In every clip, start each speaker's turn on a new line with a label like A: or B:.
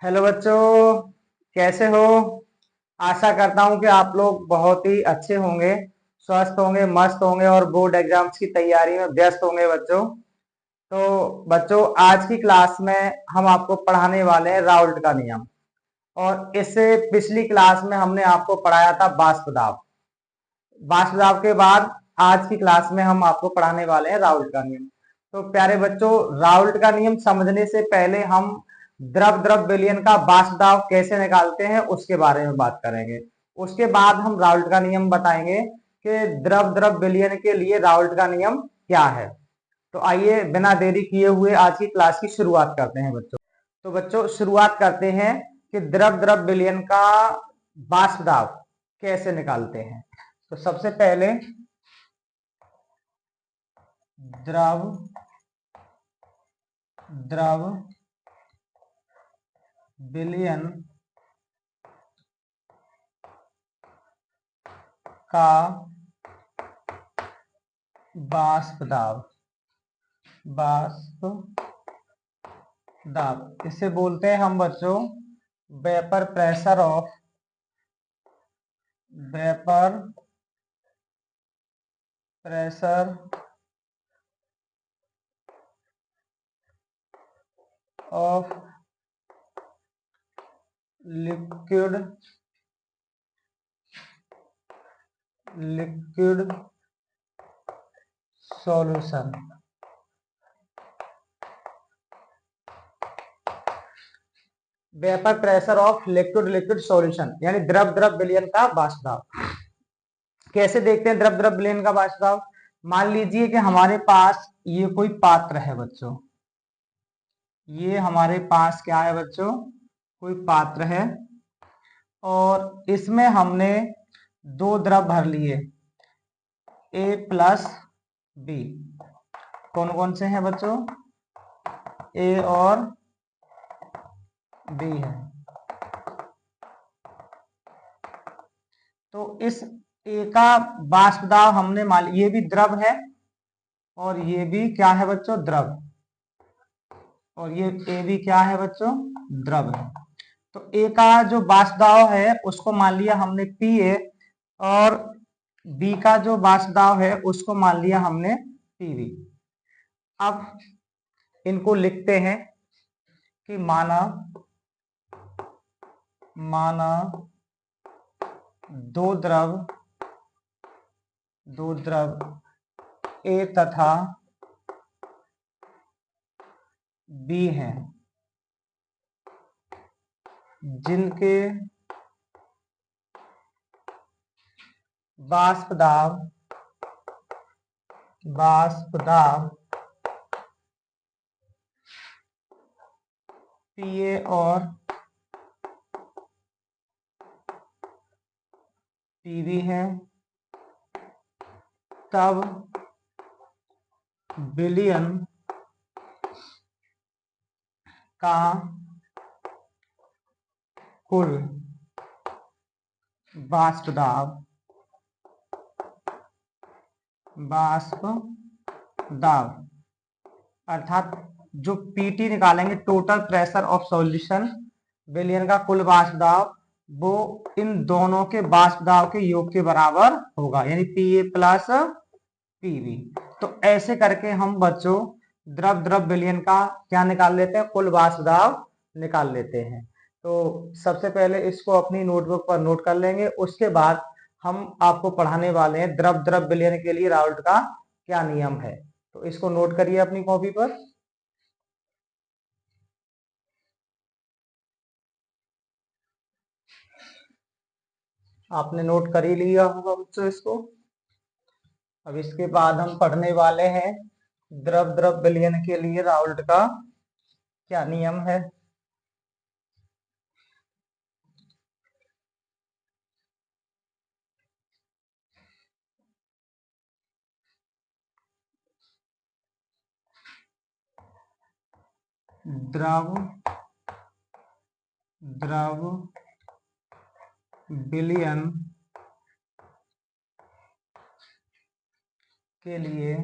A: Hello बच्चों, कैसे हो। आशा करता हूँ कि आप लोग बहुत ही अच्छे होंगे, स्वस्थ होंगे, मस्त होंगे और बोर्ड एग्जाम्स की तैयारी में व्यस्त होंगे बच्चों। तो बच्चों, आज की क्लास में हम आपको पढ़ाने वाले हैं राउल्ट का नियम। और इससे पिछली क्लास में हमने आपको पढ़ाया था बाष्प दाब। बाष्प दाब के बाद आज की क्लास में हम आपको पढ़ाने वाले हैं राउल्ट का नियम। तो प्यारे बच्चों, राउल्ट का नियम समझने से पहले हम द्रव द्रव विलयन का बाष्प दाब कैसे निकालते हैं उसके बारे में बात करेंगे। उसके बाद हम राउल्ट का नियम बताएंगे कि द्रव द्रव विलयन के लिए राउल्ट का नियम क्या है। तो आइए बिना देरी किए हुए आज की क्लास की शुरुआत करते हैं बच्चों। तो बच्चों, शुरुआत करते हैं कि द्रव द्रव विलयन का बाष्प दाब कैसे निकालते हैं। तो सबसे पहले द्रव द्रव विलयन का बाष्प दाब इसे बोलते हैं हम बच्चों vapour pressure of liquid solution. Vapour pressure of liquid solution यानी द्रव द्रव विलयन का बाष्प दाब। कैसे देखते हैं द्रव द्रव विलयन का बाष्प दाब। मान लीजिए कि हमारे पास ये कोई पात्र है बच्चों। ये हमारे पास क्या है बच्चों, कोई पात्र है और इसमें हमने दो द्रव भर लिए A प्लस बी। कौन कौन से हैं बच्चों, A और B है। तो इस A का बाष्प दाब हमने मान, ये भी द्रव है और ये भी क्या है बच्चों, द्रव। और ये A भी क्या है बच्चों, द्रव है। तो A का जो बाष्प दाब है उसको मान लिया हमने PA और B का जो बाष्प दाब है उसको मान लिया हमने PB। अब इनको लिखते हैं कि माना दो द्रव A तथा B हैं जिनके बाष्प दाब PA और PB है, तब विलयन का कुल बाष्प दाब अर्थात जो पीटी निकालेंगे, टोटल प्रेशर ऑफ सॉल्यूशन, विलयन का कुल बाष्प दाब, वो इन दोनों के बाष्प दाब के योग के बराबर होगा यानी PA प्लस PB। तो ऐसे करके हम बच्चों द्रव द्रव विलयन का क्या निकाल लेते हैं, कुल बाष्प दाब निकाल लेते हैं। तो सबसे पहले इसको अपनी नोटबुक पर नोट कर लेंगे। उसके बाद हम आपको पढ़ाने वाले हैं द्रव द्रव विलयन के लिए राउल्ट का क्या नियम है। तो इसको नोट करिए अपनी कॉपी पर। आपने नोट कर ही लिया होगा बच्चों इसको। अब इसके बाद हम पढ़ने वाले हैं द्रव द्रव विलयन के लिए राउल्ट का क्या नियम है। द्रव द्रव विलयन के लिए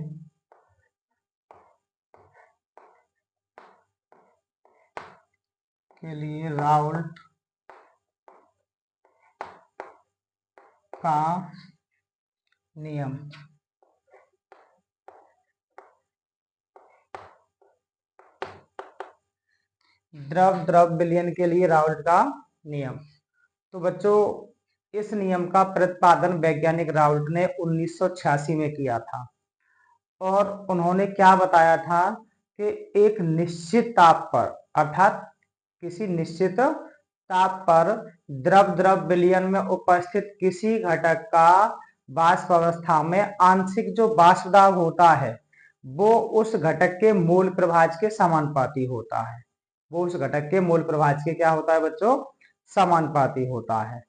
A: के लिए राउल्ट का नियम। द्रव द्रव विलयन के लिए राउल्ट का नियम। तो बच्चों, इस नियम का प्रतिपादन वैज्ञानिक राउल्ट ने 1986 में किया था और उन्होंने क्या बताया था कि एक निश्चित ताप पर, अर्थात किसी निश्चित ताप पर द्रव द्रव विलयन में उपस्थित किसी घटक का वाष्प अवस्था में आंशिक जो वाष्प दाब होता है वो उस घटक के मूल प्रभाज के समानुपाती होता है। वो उस घटक के मूल प्रभाज के क्या होता है बच्चों? समानुपाती होता है।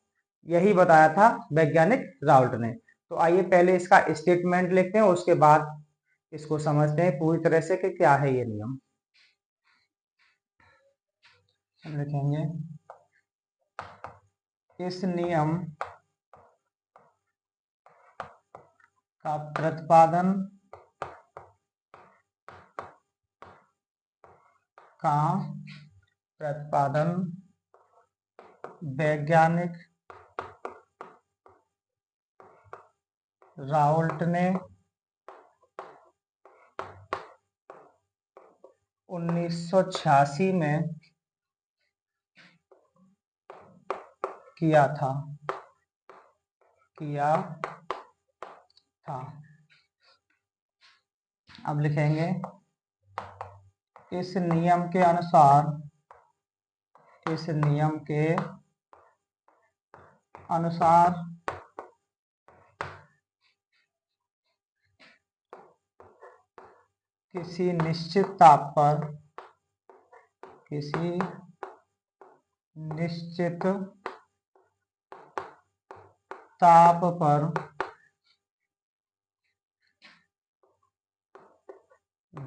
A: यही बताया था वैज्ञानिक राउल्ट ने। तो आइए पहले इसका स्टेटमेंट लिखते हैं, उसके बाद इसको समझते हैं पूरी तरह से कि क्या है ये नियम। हम लिखेंगे इस नियम का प्रतिपादन वैज्ञानिक राउल्ट ने 1986 में किया था। अब लिखेंगे इस नियम के अनुसार किसी निश्चित ताप पर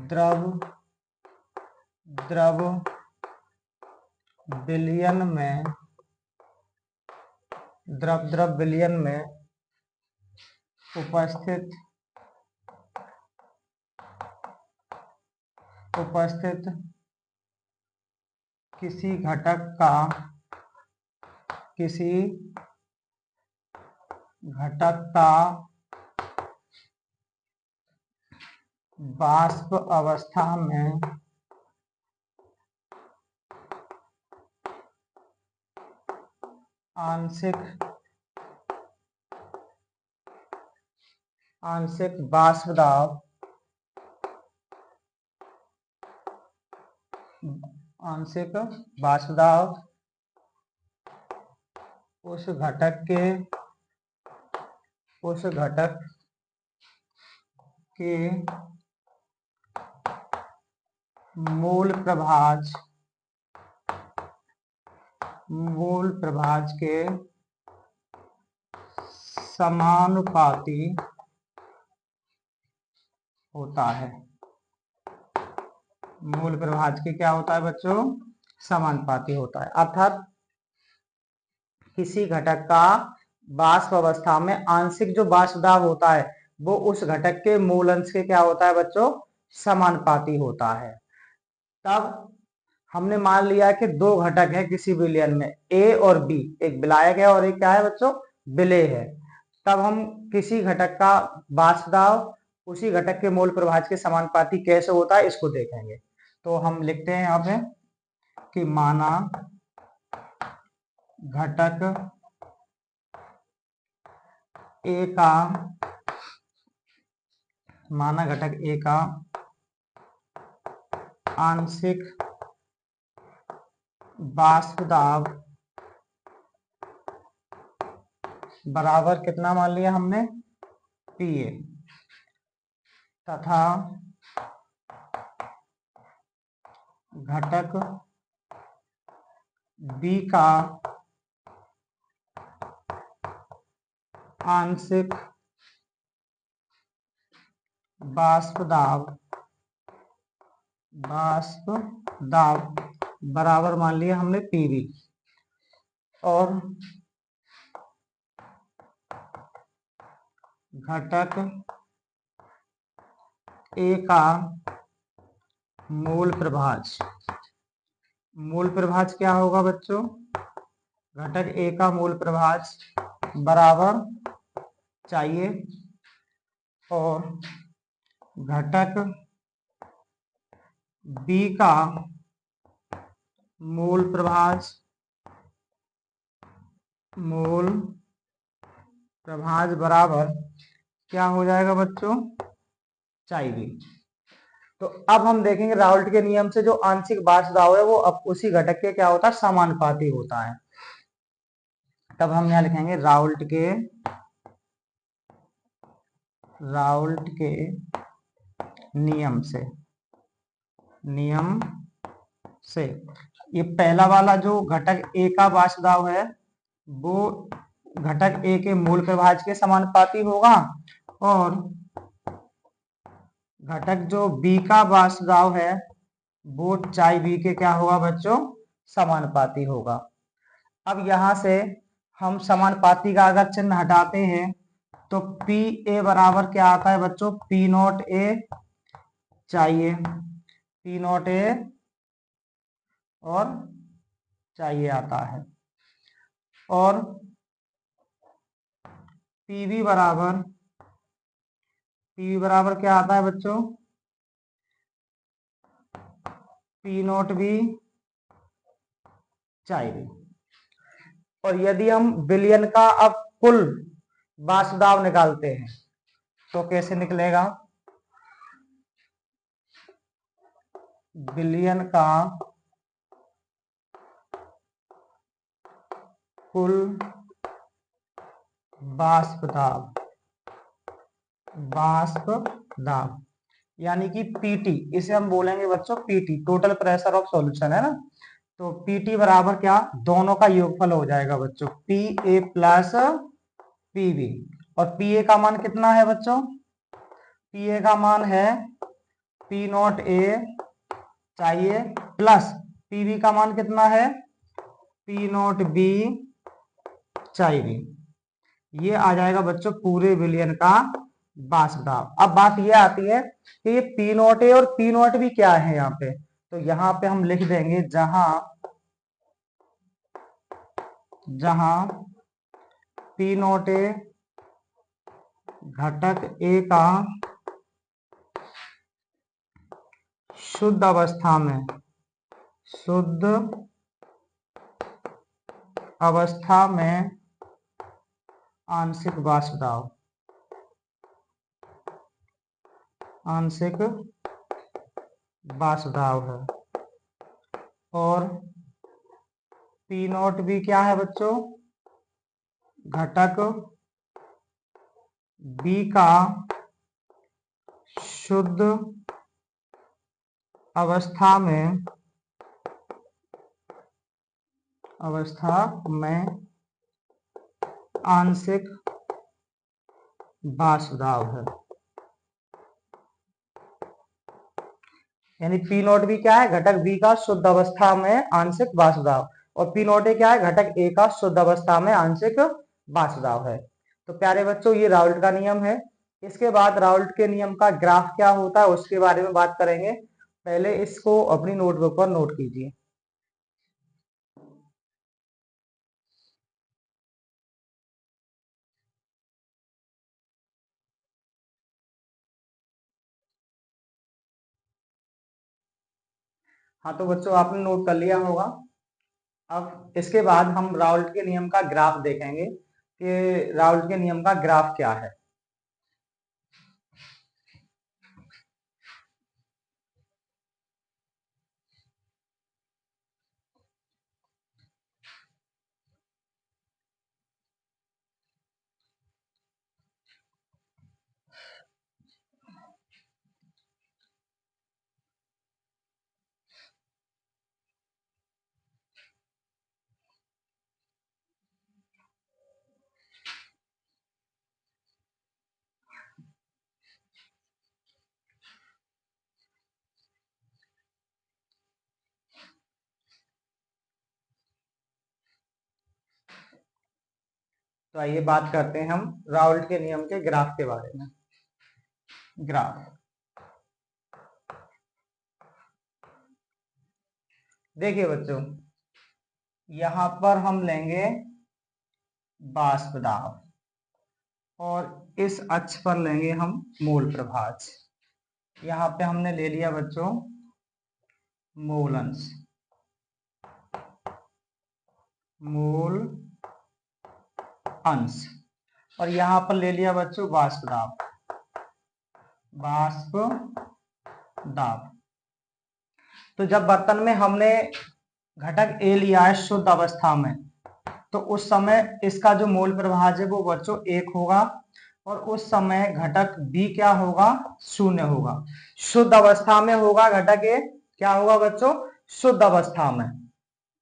A: द्रव द्रव विलयन में उपस्थित किसी घटक का वाष्प अवस्था में आंशिक वाष्प दाब उस घटक के मूल प्रभाज के समानुपाती होता है। मूल प्रभाज के क्या होता है बच्चों? समानुपाती होता है। अर्थात किसी घटक का वाष्प अवस्था में आंशिक जो वाष्प दाब होता है वो उस घटक के मूल अंश के क्या होता है बच्चों? समानुपाती होता है। तब हमने मान लिया कि दो घटक है किसी विलयन में, ए और बी, एक विलायक है और एक क्या है बच्चों? विलेय है। तब हम किसी घटक का वाष्प दाब उसी घटक के मूल प्रभाज के समानुपाती कैसे होता है इसको देखेंगे। तो हम लिखते हैं यहाँ पे कि माना घटक ए का आंशिक वाष्प दाब बराबर कितना मान लिया हमने? पीए, तथा घटक बी का आंशिक वाष्प दाब बराबर मान लिया हमने पीवी, और घटक ए का मूल प्रभाज मूल प्रभाज क्या होगा बच्चों? घटक ए का मूल प्रभाज बराबर चाहिए और घटक बी का मूल प्रभाज बराबर क्या हो जाएगा बच्चों? चाहिए। तो अब हम देखेंगे राउल्ट के नियम से जो आंशिक बाष्प दाब है वो अब उसी घटक के क्या होता है? समानुपाती होता है। तब हम यहां लिखेंगे राउल्ट के नियम से ये पहला वाला जो घटक ए का बाष्प दाब है वो घटक ए के मूल प्रभाज के समानुपाती होगा और घटक जो बी का बाष्प दाब है वो चाई बी के क्या होगा बच्चों? समानुपाती होगा। अब यहां से हम समानुपाती का अगर चिन्ह हटाते हैं तो पी ए बराबर क्या आता है बच्चों? पी नॉट ए चाहिए, पी नॉट ए और चाहिए आता है और पीवी बराबर क्या आता है बच्चों? पी नॉट भी चाहिए। और यदि हम विलयन का अब कुल बाष्प दाब निकालते हैं तो कैसे निकलेगा? विलयन का कुल बाष्प दाब यानी कि पीटी, इसे हम बोलेंगे बच्चों PT, total pressure of solution है ना। तो पीटी बराबर क्या? दोनों का योगफल हो जाएगा बच्चों, पी ए प्लस पीवी। और पी ए का मान कितना है बच्चों? पी ए का मान है पी नॉट ए चाहिए प्लस पीवी का मान कितना है? पी नॉट बी चाहिए। ये आ जाएगा बच्चों पूरे विलयन का बाष्प दाब। अब बात ये आती है कि ये पी नॉट ए और पी नॉट बी क्या है यहाँ पे? तो यहाँ पे हम लिख देंगे जहां पी नॉट ए घटक ए का शुद्ध अवस्था में आंशिक बाष्प दाब है और पी नॉट भी क्या है बच्चों? घटक बी का शुद्ध अवस्था में आंशिक बाष्प दाब है। यानी पी नॉट बी क्या है? घटक बी का शुद्ध अवस्था में आंशिक बाष्प दाब, और पी नॉट ए क्या है? घटक ए का शुद्ध अवस्था में आंशिक बाष्प दाब है। तो प्यारे बच्चों ये राउल्ट का नियम है। इसके बाद राउल्ट के नियम का ग्राफ क्या होता है उसके बारे में बात करेंगे। पहले इसको अपनी नोटबुक पर नोट कीजिए। हाँ तो बच्चों आपने नोट कर लिया होगा। अब इसके बाद हम राउल्ट के नियम का ग्राफ देखेंगे कि राउल्ट के नियम का ग्राफ क्या है। तो आइए बात करते हैं हम राउल्ट के नियम के ग्राफ के बारे में। ग्राफ देखिए बच्चों, यहां पर हम लेंगे वाष्प दाब और इस अक्ष पर लेंगे हम मोल प्रभाज। यहाँ पे हमने ले लिया बच्चों मोल अंश, मोल अंश, और यहाँ पर ले लिया बच्चों वाष्प दाब, वाष्प दाब। तो जब बर्तन में हमने घटक ए लिया है शुद्ध अवस्था में, तो उस समय इसका जो मोल प्रभाज है वो बच्चों 1 होगा, और उस समय घटक बी क्या होगा, 0 होगा। शुद्ध अवस्था में होगा घटक ए, क्या होगा बच्चों, शुद्ध अवस्था में।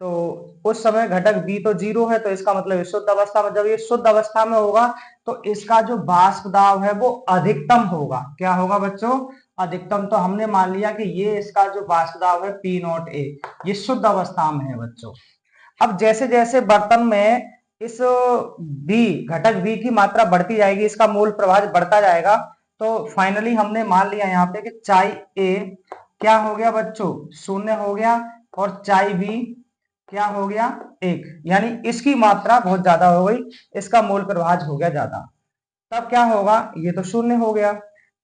A: तो उस समय घटक बी तो 0 है, तो इसका मतलब शुद्ध अवस्था में, जब ये शुद्ध अवस्था में होगा तो इसका जो वाष्प दाब है वो अधिकतम होगा। क्या होगा बच्चों, अधिकतम। तो हमने मान लिया कि ये इसका जो वाष्प दाब है पी नॉट ए, ये शुद्ध अवस्था में है बच्चों। अब जैसे जैसे बर्तन में इस बी, घटक बी की मात्रा बढ़ती जाएगी, इसका मोल प्रभाज बढ़ता जाएगा, तो फाइनली हमने मान लिया यहाँ पे कि चाई ए क्या हो गया बच्चों, 0 हो गया, और चाई बी क्या हो गया, 1, यानी इसकी मात्रा बहुत ज्यादा हो गई, इसका मोल प्रभाज हो गया ज्यादा। तब क्या होगा, ये तो 0 हो गया,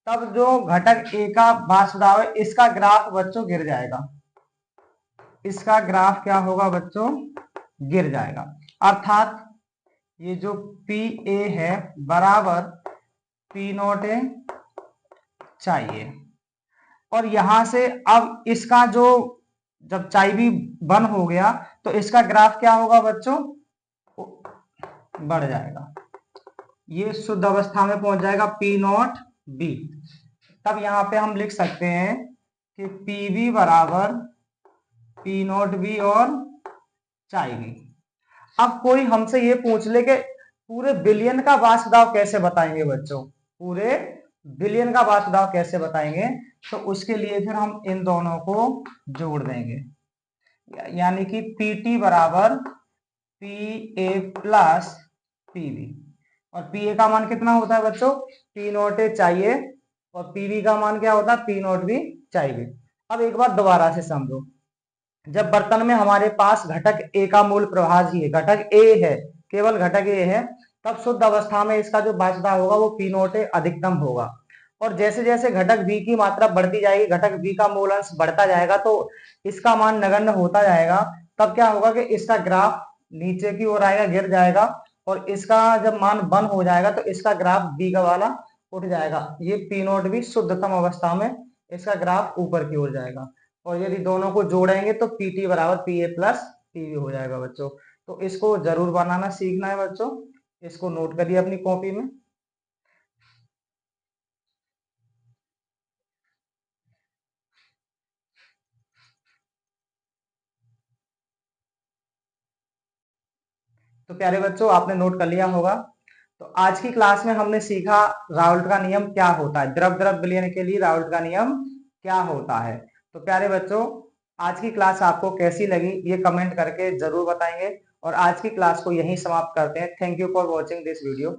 A: तब जो घटक ए का वाष्प दाब है इसका ग्राफ बच्चों गिर जाएगा, इसका ग्राफ क्या होगा बच्चों, गिर जाएगा। अर्थात ये जो पी ए है बराबर पी नॉट ए चाहिए, और यहां से अब इसका जो, जब चाई भी 1 हो गया तो इसका ग्राफ क्या होगा बच्चों, बढ़ जाएगा, ये शुद्ध अवस्था में पहुंच जाएगा पी नॉट बी। तब यहां पे हम लिख सकते हैं कि पी बी बराबर पी नॉट बी और चाई बी। अब कोई हमसे ये पूछ ले कि पूरे बिलियन का वाष्प दाब कैसे बताएंगे बच्चों, पूरे बिलियन का वाष्प दाब कैसे बताएंगे, तो उसके लिए फिर हम इन दोनों को जोड़ देंगे, यानी कि पीटी बराबर P A plus P B, और पी ए का मान कितना होता है बच्चों, पी नॉट ए चाहिए, और पीवी का मान क्या होता है, पी नॉट बी चाहिए। अब एक बार दोबारा से समझो, जब बर्तन में हमारे पास घटक ए का मूल प्रभाज ही है, घटक ए है, केवल घटक ए है, तब शुद्ध अवस्था में इसका जो वाष्प दाब होगा वो पी नॉट ए अधिकतम होगा, और जैसे जैसे घटक बी की मात्रा बढ़ती जाएगी, घटक बी का मूल अंश बढ़ता जाएगा, तो इसका मान नगण्य होता जाएगा। तब क्या होगा कि इसका ग्राफ नीचे की ओर आएगा, गिर जाएगा, और इसका जब मान 1 हो जाएगा तो इसका ग्राफ बी का वाला उठ जाएगा, ये पी नॉट बी शुद्धतम अवस्था में इसका ग्राफ ऊपर की ओर जाएगा, और यदि दोनों को जोड़ेंगे तो पी टी बराबर P A plus P B हो जाएगा बच्चों। तो इसको जरूर बनाना सीखना है बच्चों, इसको नोट करिए अपनी कॉपी में। तो प्यारे बच्चों, आपने नोट कर लिया होगा। तो आज की क्लास में हमने सीखा राउल्ट का नियम क्या होता है, द्रव द्रव विलयन के लिए राउल्ट का नियम क्या होता है। तो प्यारे बच्चों, आज की क्लास आपको कैसी लगी ये कमेंट करके जरूर बताएंगे, और आज की क्लास को यहीं समाप्त करते हैं। Thank you for watching this video.